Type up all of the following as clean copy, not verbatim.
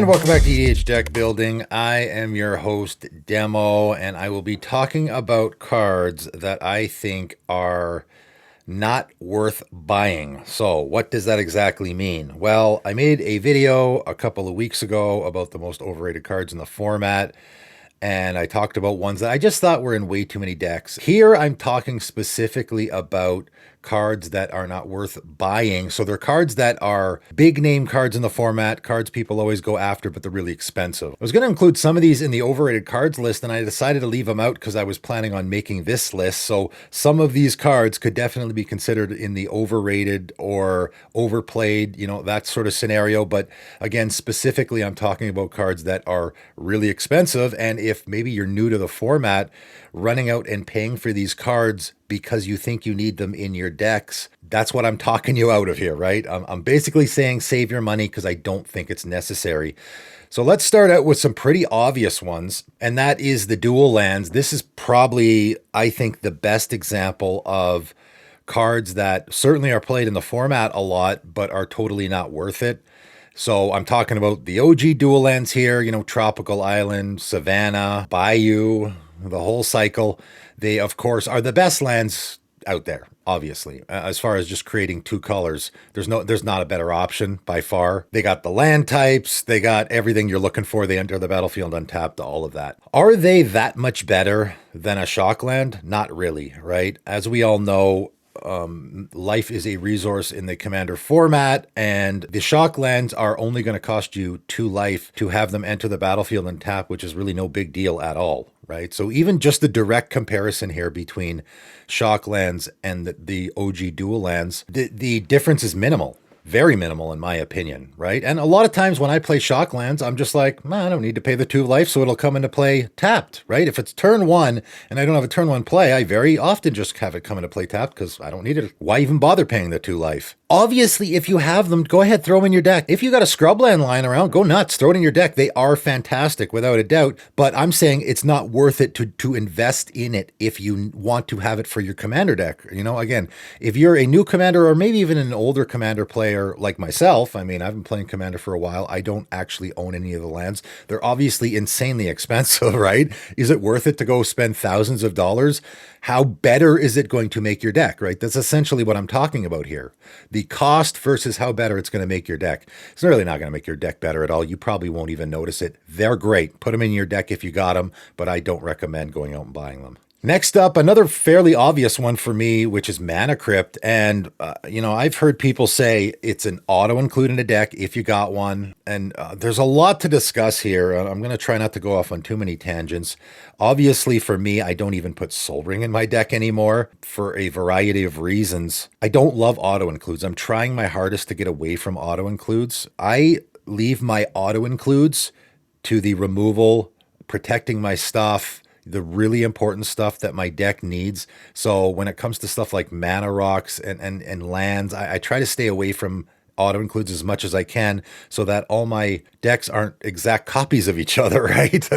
And welcome back to EDH Deck Building. I am your host, Demo, and I will be talking about cards that I think are not worth buying. So, what does that exactly mean? Well, I made a video a couple of weeks ago about the most overrated cards in the format, and I talked about ones that I just thought were in way too many decks. Here, I'm talking specifically about cards that are not worth buying. So they're cards that are big name cards in the format, cards people always go after, but they're really expensive. I was going to include some of these in the overrated cards list, and I decided to leave them out because I was planning on making this list. So some of these cards could definitely be considered in the overrated or overplayed, that sort of scenario. But again, specifically, I'm talking about cards that are really expensive. And if maybe you're new to the format, running out and paying for these cards because you think you need them in your decks, that's what I'm talking you out of here, right? I'm basically saying save your money because I don't think it's necessary. So let's start out with some pretty obvious ones, and that is the dual lands. This is probably, I think, the best example of cards that certainly are played in the format a lot, but are totally not worth it. So I'm talking about the OG dual lands here, Tropical Island, Savannah, Bayou, the whole cycle. They, of course, are the best lands out there, obviously. As far as just creating two colors, there's not a better option by far. They got the land types, they got everything you're looking for. They enter the battlefield untapped, all of that. Are they that much better than a shock land? Not really, right? As we all know, life is a resource in the commander format, and the shock lands are only going to cost you 2 life to have them enter the battlefield and tap, which is really no big deal at all, right? So even just the direct comparison here between shock lands and the OG dual lands, the difference is minimal. Very minimal in my opinion, right? And a lot of times when I play shock lands, I'm just like, I don't need to pay the 2 life, so it'll come into play tapped, right? If it's turn 1 and I don't have a turn 1 play, I very often just have it come into play tapped because I don't need it. Why even bother paying the 2 life? Obviously, if you have them, go ahead, throw them in your deck. If you got a scrubland lying around, go nuts, throw it in your deck. They are fantastic without a doubt, but I'm saying it's not worth it to invest in it if you want to have it for your commander deck. Again, if you're a new commander or maybe even an older commander player like myself, I've been playing commander for a while. I don't actually own any of the lands. They're obviously insanely expensive, right? Is it worth it to go spend thousands of dollars? How better is it going to make your deck, right? That's essentially what I'm talking about here. The cost versus how better it's going to make your deck. It's really not going to make your deck better at all. You probably won't even notice it. They're great. Put them in your deck if you got them, but I don't recommend going out and buying them. Next up, another fairly obvious one for me, which is Mana Crypt. And, I've heard people say it's an auto-include in a deck if you got one. And there's a lot to discuss here. I'm going to try not to go off on too many tangents. Obviously, for me, I don't even put Sol Ring in my deck anymore for a variety of reasons. I don't love auto-includes. I'm trying my hardest to get away from auto-includes. I leave my auto-includes to the removal, protecting my stuff, the really important stuff that my deck needs. So when it comes to stuff like mana rocks and lands, I try to stay away from auto includes as much as I can so that all my decks aren't exact copies of each other, right?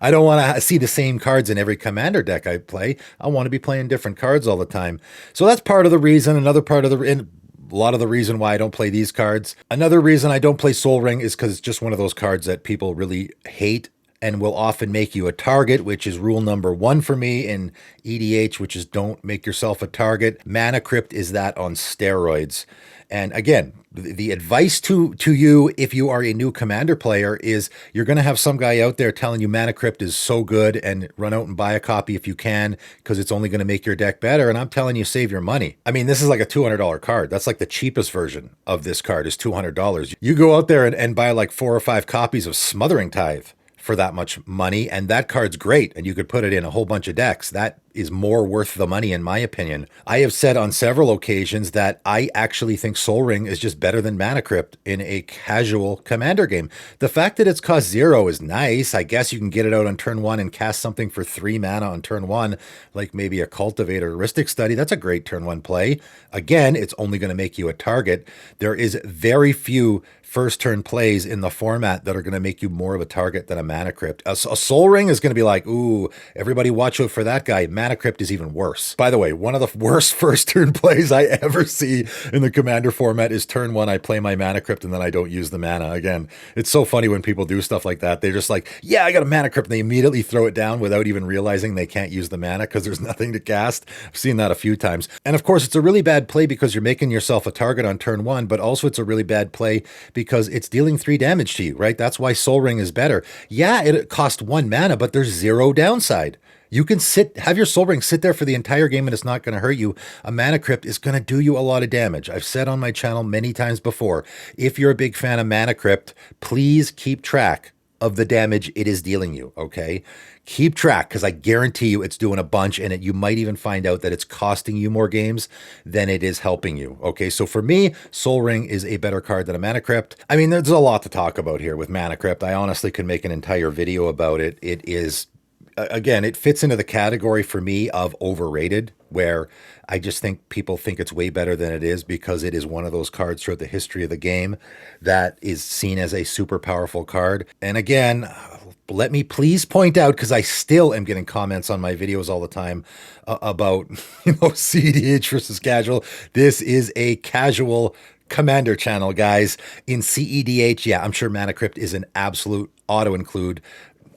I don't want to see the same cards in every commander deck I play. I want to be playing different cards all the time. So that's part of the reason. Another part of a lot of the reason why I don't play these cards. Another reason I don't play Sol Ring is because it's just one of those cards that people really hate and will often make you a target, which is rule number 1 for me in EDH, which is don't make yourself a target. Mana Crypt is that on steroids. And again, the advice to you, if you are a new commander player, is you're going to have some guy out there telling you Mana Crypt is so good and run out and buy a copy if you can because it's only going to make your deck better. And I'm telling you, save your money. This is like a $200 card. That's like the cheapest version of this card is $200. You go out there and buy like 4 or 5 copies of Smothering Tithe for that much money, and that card's great, and you could put it in a whole bunch of decks. That is more worth the money, in my opinion. I have said on several occasions that I actually think Sol Ring is just better than Mana Crypt in a casual commander game. The fact that it's cost 0 is nice. I guess you can get it out on turn 1 and cast something for 3 mana on turn 1, like maybe a Cultivator or Rhystic Study. That's a great turn 1 play. Again, it's only going to make you a target. There is very few first turn plays in the format that are going to make you more of a target than a Mana Crypt. A Sol Ring is going to be like, ooh, everybody watch out for that guy. Mana Crypt is even worse. By the way, one of the worst first turn plays I ever see in the Commander format is turn one, I play my Mana Crypt and then I don't use the mana. Again, it's so funny when people do stuff like that. They're just like, yeah, I got a Mana Crypt, and they immediately throw it down without even realizing they can't use the mana because there's nothing to cast. I've seen that a few times. And of course, it's a really bad play because you're making yourself a target on turn one, but also it's a really bad play because it's dealing 3 damage to you, right? That's why Sol Ring is better. Yeah, it costs 1 mana, but there's 0 downside. You can have your Sol Ring sit there for the entire game and it's not going to hurt you. A Mana Crypt is going to do you a lot of damage. I've said on my channel many times before, if you're a big fan of Mana Crypt, please keep track of the damage it is dealing you, okay? Keep track, because I guarantee you it's doing a bunch, and you might even find out that it's costing you more games than it is helping you, okay? So for me, Sol Ring is a better card than a Mana Crypt. I mean, there's a lot to talk about here with Mana Crypt. I honestly could make an entire video about it. It is, again, it fits into the category for me of overrated, where I just think people think it's way better than it is because it is one of those cards throughout the history of the game that is seen as a super powerful card. And again, let me please point out, because I still am getting comments on my videos all the time about, CEDH versus casual. This is a casual Commander channel, guys. In CEDH, yeah, I'm sure Mana Crypt is an absolute auto-include.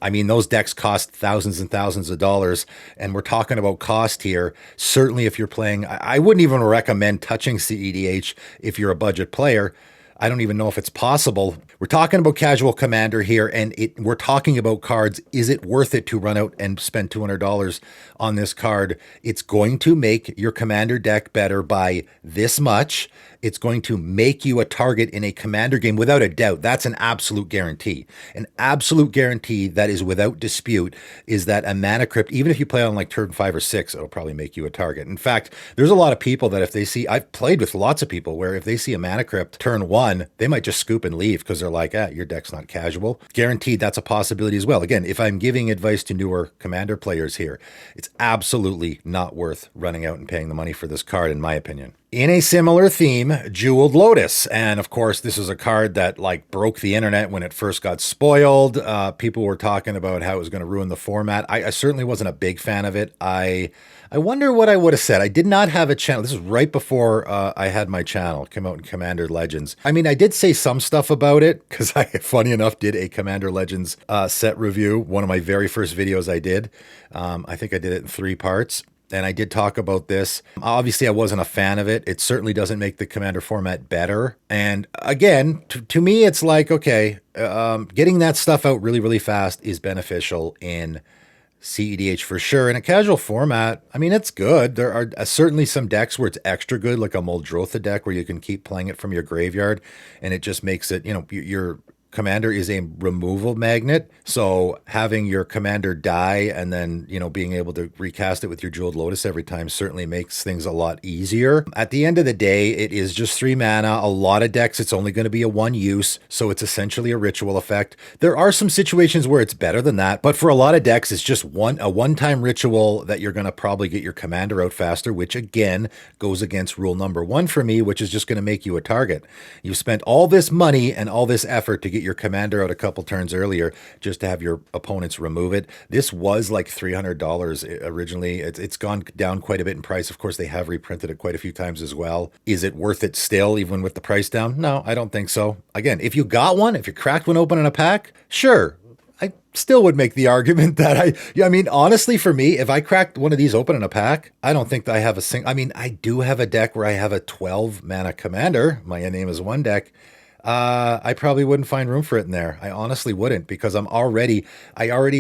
I mean, those decks cost thousands and thousands of dollars, and we're talking about cost here. Certainly, if you're playing, I wouldn't even recommend touching CEDH if you're a budget player. I don't even know if it's possible. We're talking about casual Commander here, and we're talking about cards. Is it worth it to run out and spend $200 on this card? It's going to make your Commander deck better by this much. It's going to make you a target in a Commander game without a doubt. That's an absolute guarantee. An absolute guarantee that is without dispute is that a Mana Crypt, even if you play on like turn 5 or 6, it'll probably make you a target. In fact, there's a lot of people that if they see, I've played with lots of people where if they see a Mana Crypt turn 1, they might just scoop and leave because they're like, your deck's not casual. Guaranteed that's a possibility as well. Again, if I'm giving advice to newer Commander players here, it's absolutely not worth running out and paying the money for this card, in my opinion. In a similar theme, Jeweled Lotus. And of course, this is a card that like broke the internet when it first got spoiled. People were talking about how it was going to ruin the format. I certainly wasn't a big fan of it. I wonder what I would have said. I did not have a channel. This is right before I had my channel come out in Commander Legends. I mean, I did say some stuff about it because I, funny enough, did a Commander Legends set review. One of my very first videos I did. I think I did it in 3 parts. And I did talk about this. Obviously, I wasn't a fan of it. It certainly doesn't make the Commander format better. And again, to me, it's like, okay, getting that stuff out really, really fast is beneficial in CEDH for sure. In a casual format, I mean, it's good. There are certainly some decks where it's extra good, like a Muldrotha deck where you can keep playing it from your graveyard. And it just makes it, your Commander is a removal magnet, so having your Commander die and then, being able to recast it with your Jeweled Lotus every time certainly makes things a lot easier. At the end of the day, it is just 3 mana. A lot of decks, it's only going to be a 1 use, so it's essentially a ritual effect. There are some situations where it's better than that, but for a lot of decks, it's just a one-time ritual that you're going to probably get your Commander out faster, which again goes against rule number 1 for me, which is just going to make you a target. You've spent all this money and all this effort to get your Commander out a couple turns earlier just to have your opponents remove it. This was like $300 originally. It's gone down quite a bit in price. Of course, they have reprinted it quite a few times as well. Is it worth it still, even with the price down? No, I don't think so. Again, if you got one, if you cracked one open in a pack, sure. I still would make the argument that I mean, honestly, for me, if I cracked one of these open in a pack, I don't think that I have I mean, I do have a deck where I have a 12 mana Commander. My name is 1 deck. I probably wouldn't find room for it in there. I honestly wouldn't, because I already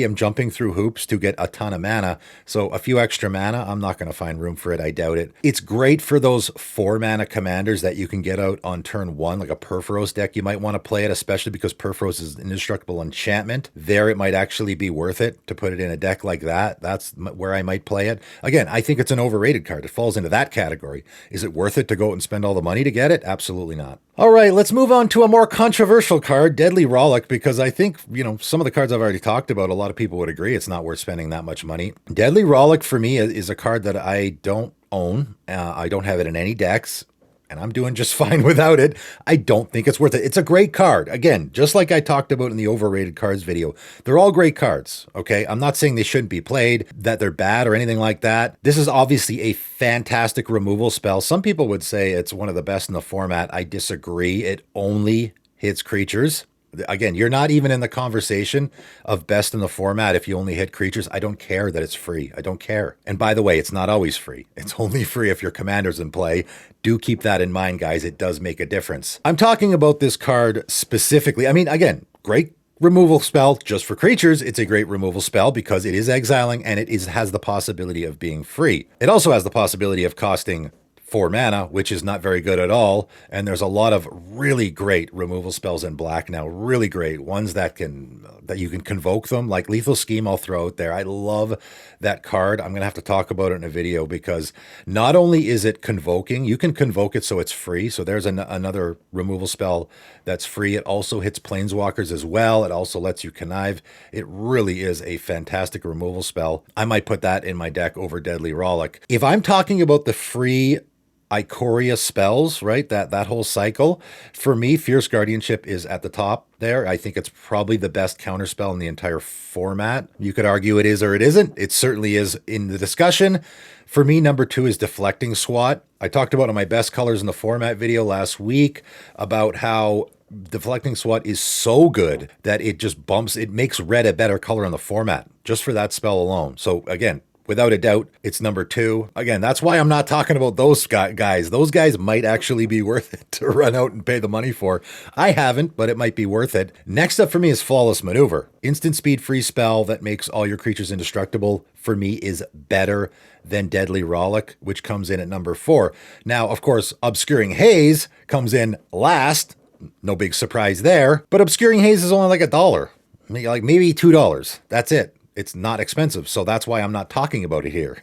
am jumping through hoops to get a ton of mana. So a few extra mana, I'm not going to find room for it. I doubt it. It's great for those 4 mana commanders that you can get out on turn 1, like a Purphoros deck. You might want to play it, especially because Purphoros is an indestructible enchantment. There, it might actually be worth it to put it in a deck like that. That's where I might play it. Again, I think it's an overrated card. It falls into that category. Is it worth it to go out and spend all the money to get it? Absolutely not. All right, let's move on to a more controversial card, Deadly Rollick, because I think, some of the cards I've already talked about, a lot of people would agree it's not worth spending that much money. Deadly Rollick, for me, is a card that I don't own. I don't have it in any decks. and I'm doing just fine without it. I don't think it's worth it. It's a great card. Again, just like I talked about in the overrated cards video, they're all great cards, okay? I'm not saying they shouldn't be played, that they're bad or anything like that. This is obviously a fantastic removal spell. Some people would say it's one of the best in the format. I disagree. It only hits creatures. Again, you're not even in the conversation of best in the format if you only hit creatures. I don't care that it's free. I don't care. And by the way, it's not always free. It's only free if your commander's in play. Do keep that in mind, guys. It does make a difference. I'm talking about this card specifically. I mean, again, great removal spell just for creatures. It's a great removal spell because it is exiling and it has the possibility of being free. It also has the possibility of costing 4 mana, which is not very good at all. And there's a lot of really great removal spells in black now, really great ones that you can convoke them, like Lethal Scheme. I'll throw out there. I love that card. I'm gonna have to talk about it in a video because not only is it convoking, you can convoke it so it's free. So there's another removal spell that's free. It also hits planeswalkers as well. It also lets you connive. It really is a fantastic removal spell. I might put that in my deck over Deadly Rollick. If I'm talking about the free Ikoria spells, right? That whole cycle. For me, Fierce Guardianship is at the top there. I think it's probably the best counterspell in the entire format. You could argue it is or it isn't. It certainly is in the discussion. For me, number 2 is Deflecting Swat. I talked about in my best colors in the format video last week about how Deflecting Swat is so good that it makes red a better color in the format just for that spell alone. So again, without a doubt, it's number 2. Again, that's why I'm not talking about those guys. Those guys might actually be worth it to run out and pay the money for. I haven't, but it might be worth it. Next up for me is Flawless Maneuver. Instant speed free spell that makes all your creatures indestructible, for me, is better than Deadly Rollick, which comes in at number 4. Now, of course, Obscuring Haze comes in last. No big surprise there. But Obscuring Haze is only like $1. Like maybe $2. That's it. It's not expensive, so that's why I'm not talking about it here.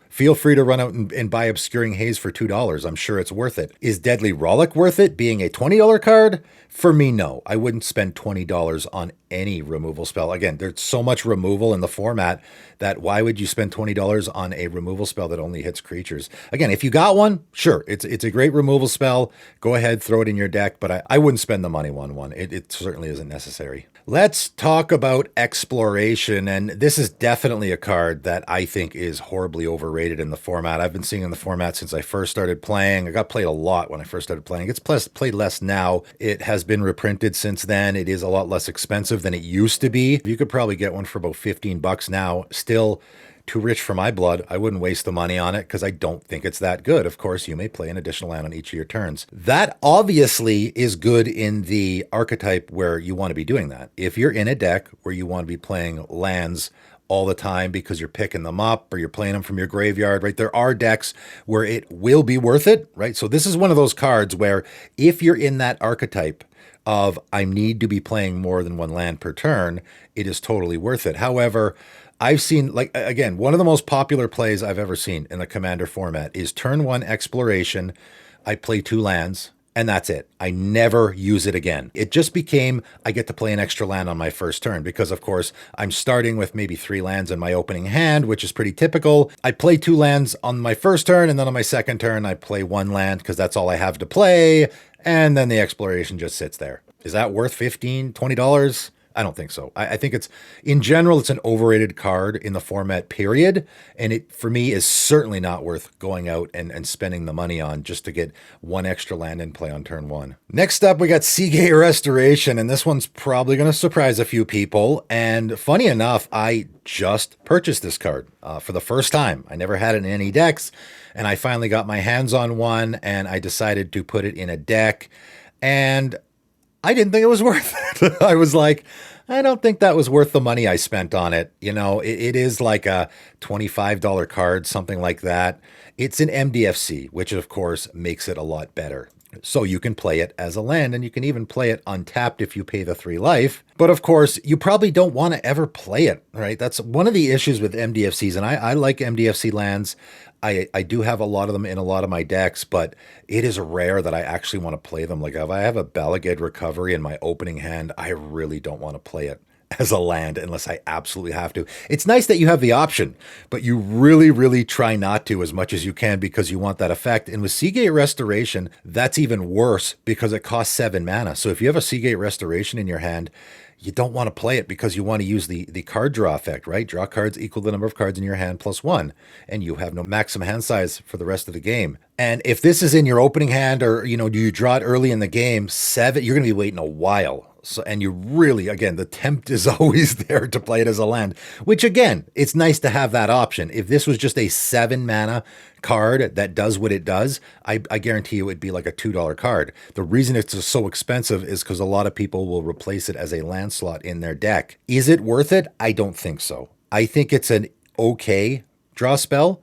Feel free to run out and buy Obscuring Haze for $2. I'm sure it's worth it. Is Deadly Rollick worth it, being a $20 card? For me, no. I wouldn't spend $20 on any removal spell. Again, there's so much removal in the format that why would you spend $20 on a removal spell that only hits creatures? Again, if you got one, sure, it's a great removal spell. Go ahead, throw it in your deck, but I wouldn't spend the money on one. It certainly isn't necessary. Let's talk about Exploration, and this is definitely a card that I think is horribly overrated in the format. I've been seeing in the format since I first started playing. I got played a lot when I first started playing. It's played less now. It has been reprinted since then. It is a lot less expensive than it used to be. You could probably get one for about $15 now. Still too rich for my blood. I wouldn't waste the money on it because I don't think it's that good. Of course, you may play an additional land on each of your turns. That obviously is good in the archetype where you want to be doing that. If you're in a deck where you want to be playing lands all the time because you're picking them up or you're playing them from your graveyard, right? There are decks where it will be worth it, right? So this is one of those cards where if you're in that archetype of I need to be playing more than one land per turn, it is totally worth it. However, I've seen, like, again, one of the most popular plays I've ever seen in the Commander format is turn 1 Exploration. I play 2 lands, and that's it. I never use it again. It just became, I get to play an extra land on my first turn because, of course, I'm starting with maybe 3 lands in my opening hand, which is pretty typical. I play 2 lands on my first turn, and then on my second turn, I play 1 land because that's all I have to play, and then the Exploration just sits there. Is that worth $15, $20? I don't think so. I think it's, in general, it's an overrated card in the format, period. And it, for me, is certainly not worth going out and spending the money on just to get 1 extra land in play on turn 1. Next up, we got Seagate Restoration, and this one's probably going to surprise a few people. And funny enough, I just purchased this card for the first time. I never had it in any decks, and I finally got my hands on one, and I decided to put it in a deck. And I didn't think it was worth it. I was like, I don't think that was worth the money I spent on it. It is like a $25 card, something like that. It's an MDFC, which of course makes it a lot better. So you can play it as a land, and you can even play it untapped if you pay the 3 life. But of course, you probably don't want to ever play it, right? That's one of the issues with MDFCs, and I like MDFC lands. I do have a lot of them in a lot of my decks, but it is rare that I actually want to play them. Like if I have a Balagad Recovery in my opening hand, I really don't want to play it as a land unless I absolutely have to. It's nice that you have the option, but you really, really try not to as much as you can because you want that effect. And with Seagate Restoration, that's even worse because it costs 7 mana. So if you have a Seagate Restoration in your hand, you don't want to play it because you want to use the card draw effect, right? Draw cards equal the number of cards in your hand plus 1, and you have no maximum hand size for the rest of the game. And if this is in your opening hand or, do you draw it early in the game, 7, you're going to be waiting a while. So, and you really, again, the tempt is always there to play it as a land, which again, it's nice to have that option. If this was just a 7 mana card that does what it does, I guarantee you it'd be like a $2 card. The reason it's so expensive is because a lot of people will replace it as a land slot in their deck. Is it worth it? I don't think so. I think it's an okay draw spell.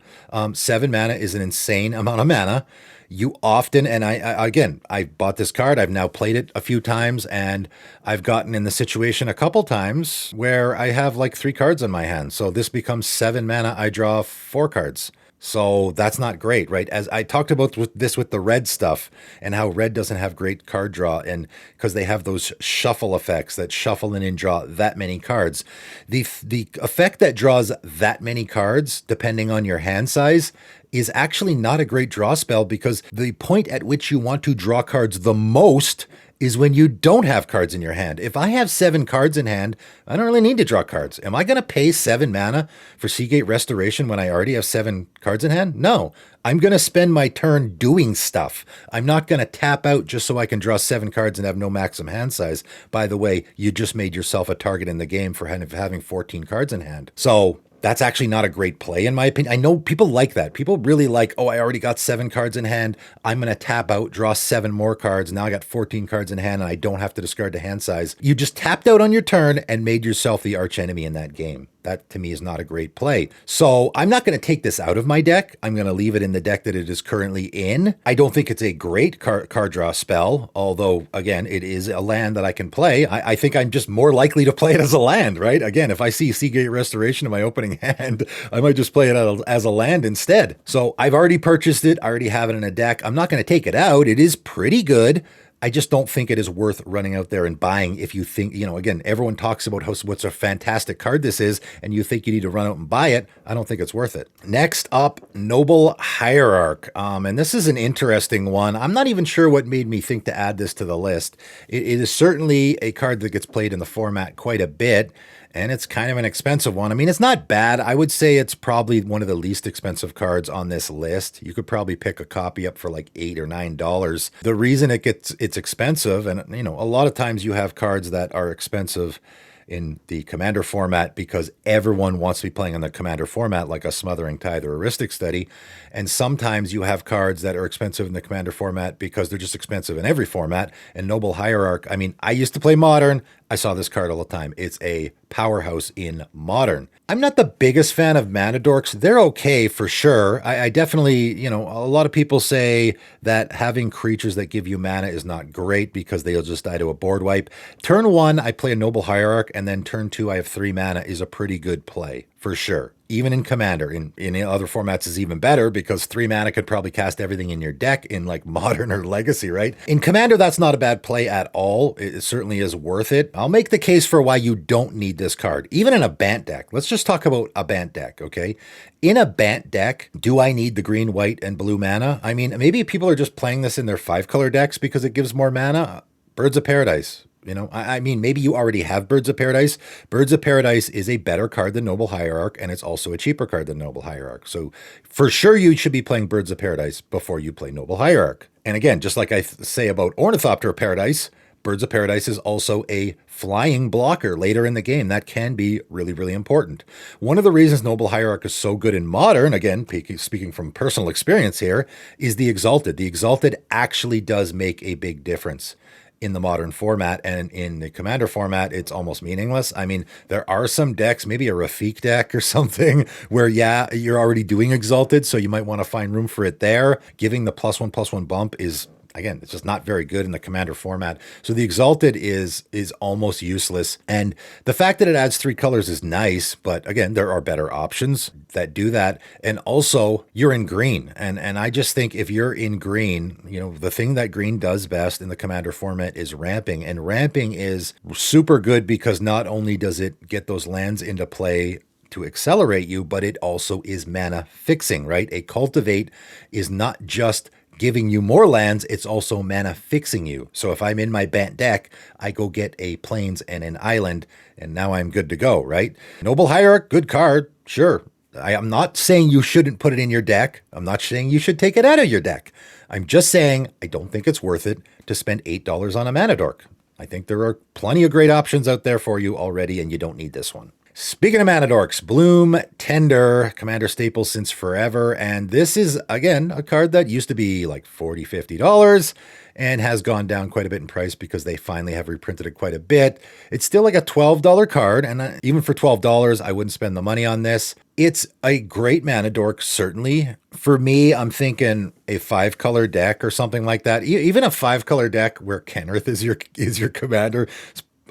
7 mana is an insane amount of mana. You often, and I bought this card. I've now played it a few times, and I've gotten in the situation a couple times where I have like 3 cards in my hand. So this becomes 7 mana. I draw 4 cards. So that's not great, right? As I talked about with the red stuff and how red doesn't have great card draw, and because they have those shuffle effects that shuffle in and draw that many cards. The effect that draws that many cards, depending on your hand size, is actually not a great draw spell because the point at which you want to draw cards the most is when you don't have cards in your hand. If I have 7 cards in hand, I don't really need to draw cards. Am I going to pay 7 mana for Seagate Restoration when I already have 7 cards in hand? No. I'm going to spend my turn doing stuff. I'm not going to tap out just so I can draw 7 cards and have no maximum hand size. By the way, you just made yourself a target in the game for having 14 cards in hand. So that's actually not a great play, in my opinion. I know people like that. People really like, I already got 7 cards in hand. I'm going to tap out, draw 7 more cards. Now I got 14 cards in hand, and I don't have to discard the hand size. You just tapped out on your turn and made yourself the archenemy in that game. That, to me, is not a great play. So I'm not going to take this out of my deck. I'm going to leave it in the deck that it is currently in. I don't think it's a great card draw spell, although, again, it is a land that I can play. I think I'm just more likely to play it as a land, right? Again, if I see Seagate Restoration in my opening hand, I might just play it as a land instead. So I've already purchased it. I already have it in a deck. I'm not going to take it out. It is pretty good. I just don't think it is worth running out there and buying if you think, again, everyone talks about what's a fantastic card this is, and you think you need to run out and buy it. I don't think it's worth it. Next up, Noble Hierarch. And this is an interesting one. I'm not even sure what made me think to add this to the list. It is certainly a card that gets played in the format quite a bit. And it's kind of an expensive one. I mean, it's not bad. I would say it's probably one of the least expensive cards on this list. You could probably pick a copy up for like $8 or $9. The reason it's expensive, and a lot of times you have cards that are expensive in the Commander format because everyone wants to be playing on the Commander format, like a Smothering Tithe or a Rhystic Study. And sometimes you have cards that are expensive in the Commander format because they're just expensive in every format. And Noble Hierarch, I mean, I used to play Modern. I saw this card all the time. It's a powerhouse in Modern. I'm not the biggest fan of Mana Dorks. They're okay for sure. I definitely, a lot of people say that having creatures that give you mana is not great because they'll just die to a board wipe. Turn 1, I play a Noble Hierarch, and then turn 2, I have 3 mana is a pretty good play for sure. Even in Commander, in other formats is even better because 3 mana could probably cast everything in your deck in like Modern or Legacy, right? In Commander, that's not a bad play at all. It certainly is worth it. I'll make the case for why you don't need this card. Even in a Bant deck. Let's just talk about a Bant deck, okay? In a Bant deck, do I need the green, white, and blue mana? I mean, maybe people are just playing this in their 5-color decks because it gives more mana. Birds of Paradise. I mean, maybe you already have Birds of Paradise. Birds of Paradise is a better card than Noble Hierarch, and it's also a cheaper card than Noble Hierarch. So for sure, you should be playing Birds of Paradise before you play Noble Hierarch. And again, just like I say about Ornithopter of Paradise, Birds of Paradise is also a flying blocker later in the game. That can be really, really important. One of the reasons Noble Hierarch is so good in Modern, again, speaking from personal experience here, is the Exalted. The Exalted actually does make a big difference in the Modern format, and in the Commander format, it's almost meaningless. I mean, there are some decks, maybe a Rafik deck or something, where, you're already doing Exalted, so you might want to find room for it there. Giving the +1/+1 bump is again, it's just not very good in the Commander format. So the Exalted is almost useless. And the fact that it adds 3 colors is nice, but again, there are better options that do that. And also, you're in green. And I just think if you're in green, the thing that green does best in the Commander format is ramping. And ramping is super good because not only does it get those lands into play to accelerate you, but it also is mana fixing, right? A cultivate is not just giving you more lands, it's also mana fixing you. So if I'm in my Bant deck, I go get a plains and an island, and now I'm good to go, right? Noble Hierarch, good card, sure. I am not saying you shouldn't put it in your deck. I'm not saying you should take it out of your deck. I'm just saying I don't think it's worth it to spend $8 on a Mana Dork. I think there are plenty of great options out there for you already, and you don't need this one. Speaking of Mana Dorks, Bloom Tender, Commander staple since forever. And this is, again, a card that used to be like $40, $50 and has gone down quite a bit in price because they finally have reprinted it quite a bit. It's still like a $12 card, and even for $12, I wouldn't spend the money on this. It's a great Mana Dork, certainly. For me, I'm thinking a 5-color deck or something like that. Even a 5-color deck where Kenrith is your commander,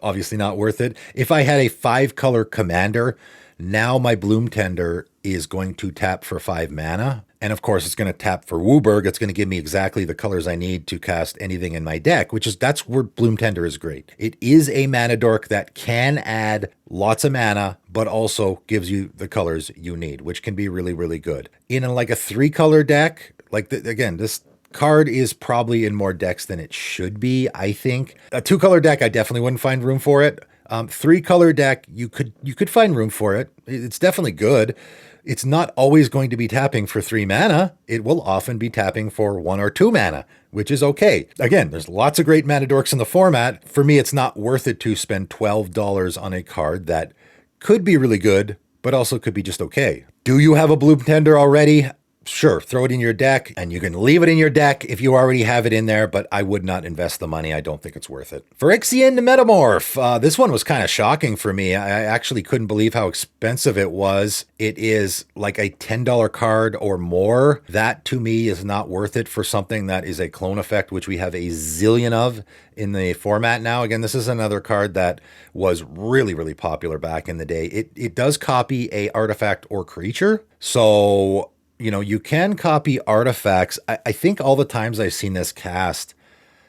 obviously not worth it. If I had a 5-color commander, now my Bloom Tender is going to tap for 5 mana. And of course, it's going to tap for WUBRG. It's going to give me exactly the colors I need to cast anything in my deck, that's where Bloom Tender is great. It is a Mana Dork that can add lots of mana, but also gives you the colors you need, which can be really, really good. In like a 3-color deck, again, this card is probably in more decks than it should be, I think. A 2-color deck, I definitely wouldn't find room for it. 3-color deck, you could find room for it. It's definitely good. It's not always going to be tapping for 3 mana. It will often be tapping for 1 or 2 mana, which is okay. Again, there's lots of great Mana Dorks in the format. For me, it's not worth it to spend $12 on a card that could be really good, but also could be just okay. Do you have a Bloom Tender already? Sure, throw it in your deck, and you can leave it in your deck if you already have it in there, but I would not invest the money. I don't think it's worth it. Phyrexian Metamorph. This one was kind of shocking for me. I actually couldn't believe how expensive it was. It is like a $10 card or more. That, to me, is not worth it for something that is a clone effect, which we have a zillion of in the format now. Again, this is another card that was really, really popular back in the day. It does copy a artifact or creature, so you can copy artifacts. I think all the times I've seen this cast,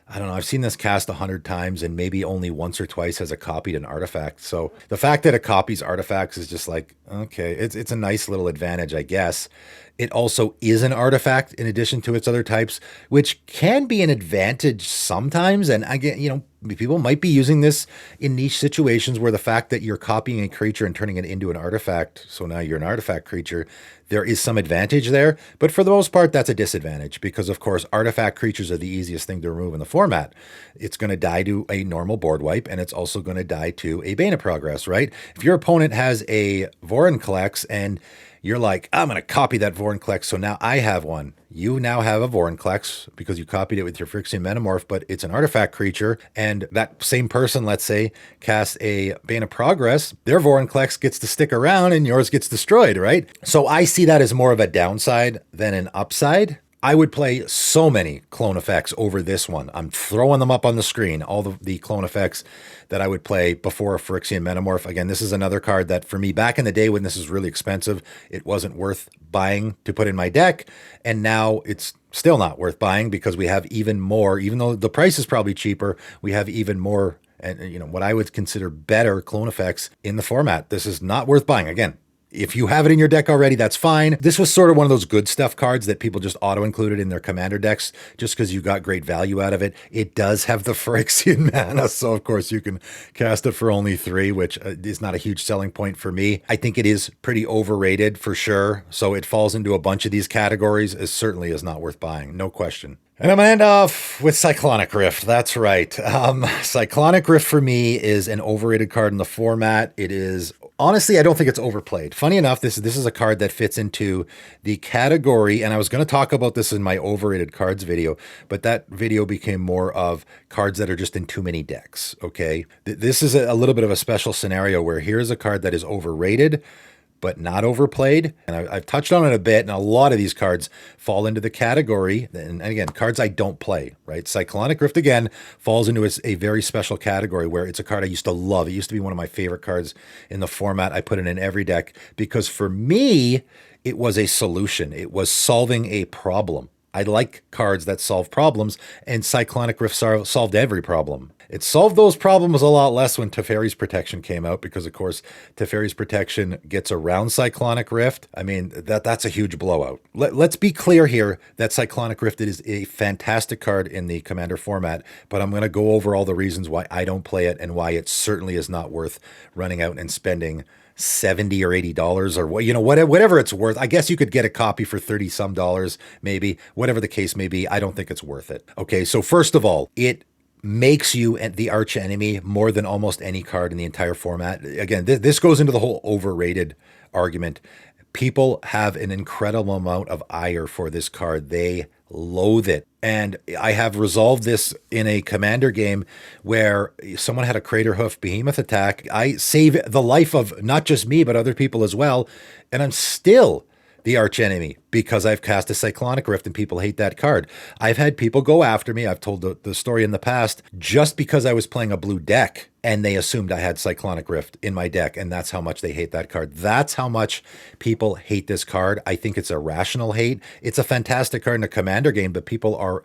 I don't know, I've seen this cast 100 times and maybe only once or twice has it copied an artifact. So the fact that it copies artifacts is just like, okay, it's a nice little advantage, I guess. It also is an artifact in addition to its other types, which can be an advantage sometimes. And again, people might be using this in niche situations where the fact that you're copying a creature and turning it into an artifact, so now you're an artifact creature, there is some advantage there. But for the most part, that's a disadvantage because, of course, artifact creatures are the easiest thing to remove in the format. It's going to die to a normal board wipe, and it's also going to die to a Bane of Progress, right? If your opponent has a Vorinclex and you're like, I'm going to copy that Vorinclex, so now I have one. You now have a Vorinclex because you copied it with your Phyrexian Metamorph, but it's an artifact creature, and that same person, let's say, casts a Bane of Progress, their Vorinclex gets to stick around and yours gets destroyed, right? So I see that as more of a downside than an upside. I would play so many clone effects over this one. I'm throwing them up on the screen, all the clone effects that I would play before a Phyrexian Metamorph. Again, this is another card that for me, back in the day when this was really expensive, it wasn't worth buying to put in my deck. And now it's still not worth buying because we have even more, even though the price is probably cheaper, we have even more, and what I would consider better clone effects in the format. This is not worth buying. Again, if you have it in your deck already, that's fine. This was sort of one of those good stuff cards that people just auto-included in their commander decks just because you got great value out of it. It does have the Phyrexian mana, so of course you can cast it for only 3, which is not a huge selling point for me. I think it is pretty overrated for sure, so it falls into a bunch of these categories. It certainly is not worth buying, no question. And I'm going to end off with Cyclonic Rift. That's right. Cyclonic Rift for me is an overrated card in the format. It is, honestly, I don't think it's overplayed. Funny enough, this is a card that fits into the category, and I was going to talk about this in my overrated cards video, but that video became more of cards that are just in too many decks, okay? This is a little bit of a special scenario where here's a card that is overrated, but not overplayed. And I've touched on it a bit, and a lot of these cards fall into the category. And again, cards I don't play, right? Cyclonic Rift, again, falls into a very special category where it's a card I used to love. It used to be one of my favorite cards in the format. I put it in every deck because for me, it was a solution. It was solving a problem. I like cards that solve problems, and Cyclonic Rift solved every problem. It solved those problems a lot less when Teferi's Protection came out because, of course, Teferi's Protection gets around Cyclonic Rift. I mean, that's a huge blowout. Let's be clear here that Cyclonic Rift is a fantastic card in the Commander format, but I'm going to go over all the reasons why I don't play it and why it certainly is not worth running out and spending $70 or $80 or, you know, whatever it's worth. I guess you could get a copy for 30 some dollars, maybe, whatever the case may be. I don't think it's worth it. Okay, so first of all, it makes you the arch enemy more than almost any card in the entire format. Again, this goes into the whole overrated argument. People have an incredible amount of ire for this card. They loathe it. And I have resolved this in a Commander game where someone had a Craterhoof Behemoth attack. I save the life of not just me, but other people as well. And I'm still the arch enemy because I've cast a Cyclonic Rift and people hate that card. I've had people go after me. I've told the story in the past just because I was playing a blue deck and they assumed I had Cyclonic Rift in my deck. And that's how much they hate that card. That's how much people hate this card. I think it's a rational hate. It's a fantastic card in a Commander game, but people are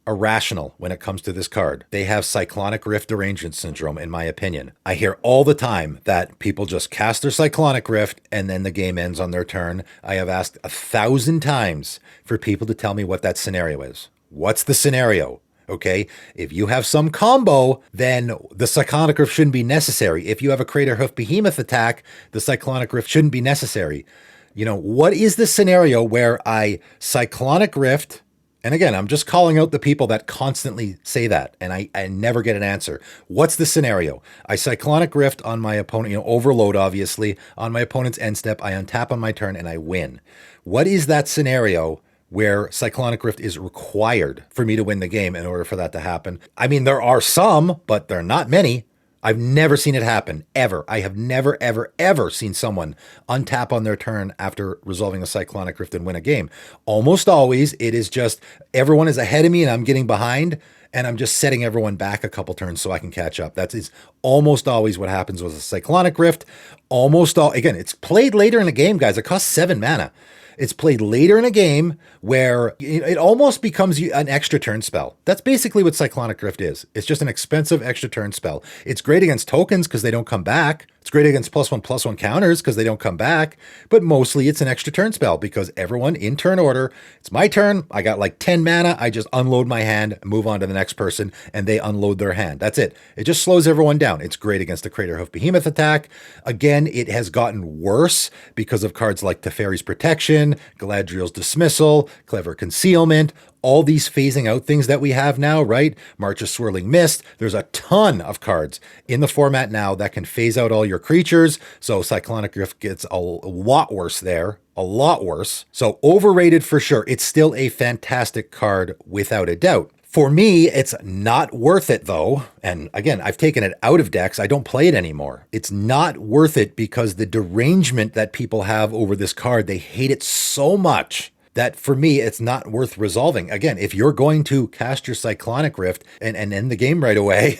irrational when it comes to this card. They have Cyclonic Rift derangement syndrome, in my opinion. I hear all the time that people just cast their Cyclonic Rift and then the game ends on their turn. I have asked 1,000 times for people to tell me what that scenario is. What's the scenario? Okay, if you have some combo, then the Cyclonic Rift shouldn't be necessary. If you have a Craterhoof Behemoth attack, the Cyclonic Rift shouldn't be necessary. You know, what is the scenario where I Cyclonic Rift? And again, I'm just calling out the people that constantly say that, and I never get an answer. What's the scenario? I Cyclonic Rift on my opponent, you know, overload, obviously, on my opponent's end step. I untap on my turn, and I win. What is that scenario where Cyclonic Rift is required for me to win the game in order for that to happen? I mean, there are some, but there are not many. I've never seen it happen, ever. I have never, ever, ever seen someone untap on their turn after resolving a Cyclonic Rift and win a game. Almost always, it is just everyone is ahead of me and I'm getting behind, and I'm just setting everyone back a couple turns so I can catch up. That is almost always what happens with a Cyclonic Rift. Again, it's played later in the game, guys. It costs 7 mana. It's played later in a game where it almost becomes an extra turn spell. That's basically what Cyclonic Rift is. It's just an expensive extra turn spell. It's great against tokens because they don't come back. It's great against +1/+1 counters because they don't come back. But mostly it's an extra turn spell because everyone in turn order, it's my turn. I got like 10 mana. I just unload my hand, move on to the next person, and they unload their hand. That's it. It just slows everyone down. It's great against the Craterhoof Behemoth attack. Again, it has gotten worse because of cards like Teferi's Protection, Galadriel's Dismissal, Clever Concealment, all these phasing out things that we have now, right? March of Swirling Mist. There's a ton of cards in the format now that can phase out all your creatures. So Cyclonic Rift gets a lot worse there. A lot worse. So overrated for sure. It's still a fantastic card without a doubt. For me, it's not worth it though. And again, I've taken it out of decks. I don't play it anymore. It's not worth it because the derangement that people have over this card, they hate it so much that for me, it's not worth resolving. Again, if you're going to cast your Cyclonic Rift and end the game right away,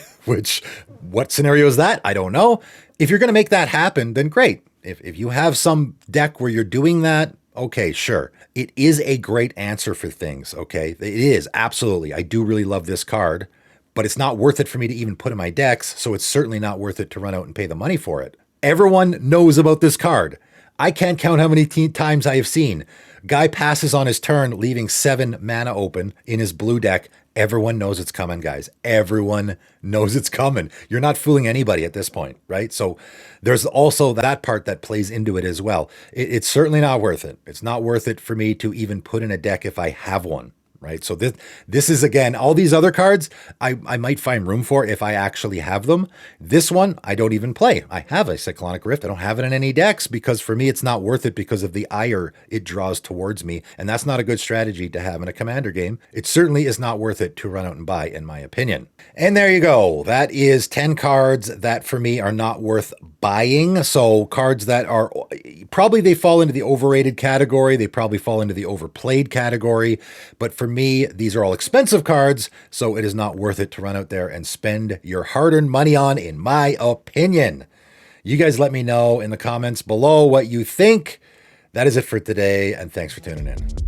what scenario is that? I don't know. If you're going to make that happen, then great. If you have some deck where you're doing that, okay, sure. It is a great answer for things, okay? It is, absolutely. I do really love this card, but it's not worth it for me to even put in my decks, so it's certainly not worth it to run out and pay the money for it. Everyone knows about this card. I can't count how many times I have seen. Guy passes on his turn, leaving 7 mana open in his blue deck. Everyone knows it's coming, guys. Everyone knows it's coming. You're not fooling anybody at this point, right? So there's also that part that plays into it as well. It's certainly not worth it. It's not worth it for me to even put in a deck if I have one. Right. So this is, again, all these other cards I might find room for if I actually have them. This one, I don't even play. I have a Cyclonic Rift. I don't have it in any decks because for me, it's not worth it because of the ire it draws towards me. And that's not a good strategy to have in a Commander game. It certainly is not worth it to run out and buy, in my opinion. And there you go. That is 10 cards that for me are not worth buying. So cards that are probably, they fall into the overrated category. They probably fall into the overplayed category. But for me, these are all expensive cards, so it is not worth it to run out there and spend your hard-earned money on, in my opinion. You guys let me know in the comments below what you think. That is it for today, and thanks for tuning in.